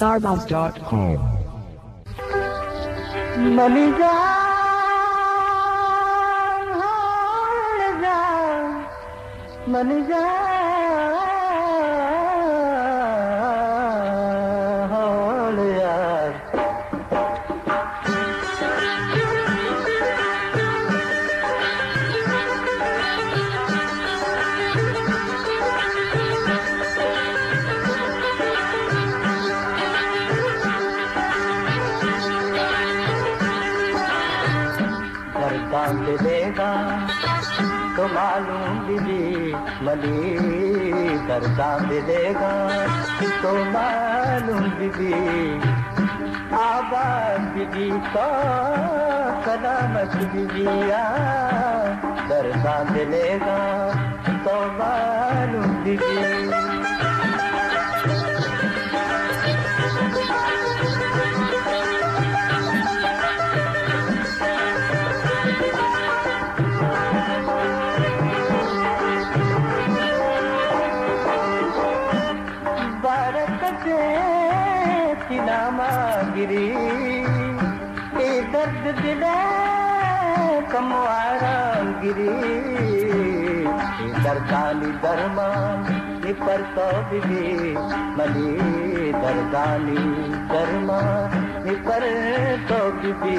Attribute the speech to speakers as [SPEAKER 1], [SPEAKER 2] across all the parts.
[SPEAKER 1] Sarbounce.com.
[SPEAKER 2] मलिजा मलिजा देगा तो मालूम बीबी मली दर्दा देगा तो मालूम बीबी आबाद बीबी तो सलामत बीबिया दर्दा देगा तो मालूम बीबी गिरी ए दर्द दिले कमवारा गिरी दर्दानी दरमान निपर तो बिबी मली दर्दानी दरमान निपर तो बिबी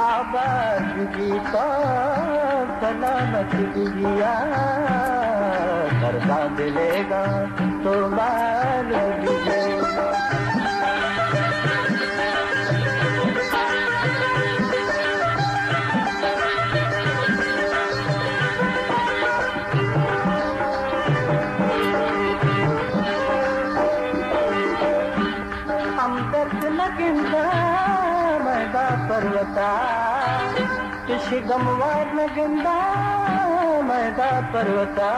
[SPEAKER 2] आबाद बिबी तो सलामत बिबिया दर्दा दिलेगा तो मालूम बिबी मैदा पर्वता गमवार नगंदा मैदा पर्वता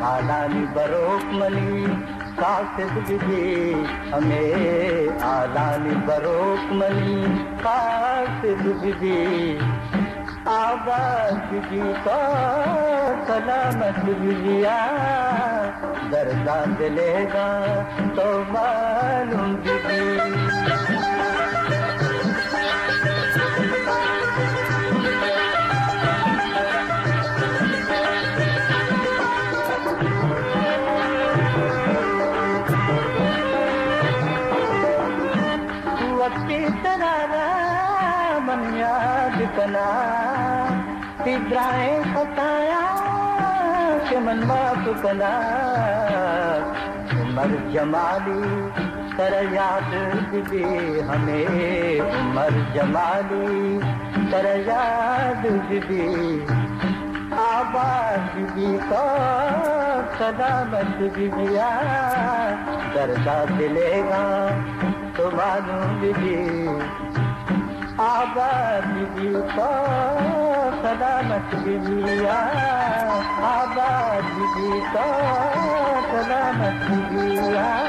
[SPEAKER 2] आलानी बरोक मनी कासिद बिबी हमें आलानी बरोक मनी कासिद बिबी आवाज बिबी तो सलामत बिबिया दर्दा दिलेगा तो मालूम बिबी वक्ती तरारा मन याद कना तिद्राएं खताया के मन माफ कना उमर जमाली तर याद बिबी हमें उमर जमाली तर याद बिबी आबाद बिबी को सलामत बिबिया दर्दा दिलेगा तो मालूम बिबी आबाद बिबी को सलामत बिबिया आबाद बिबी को सलामत बिबिया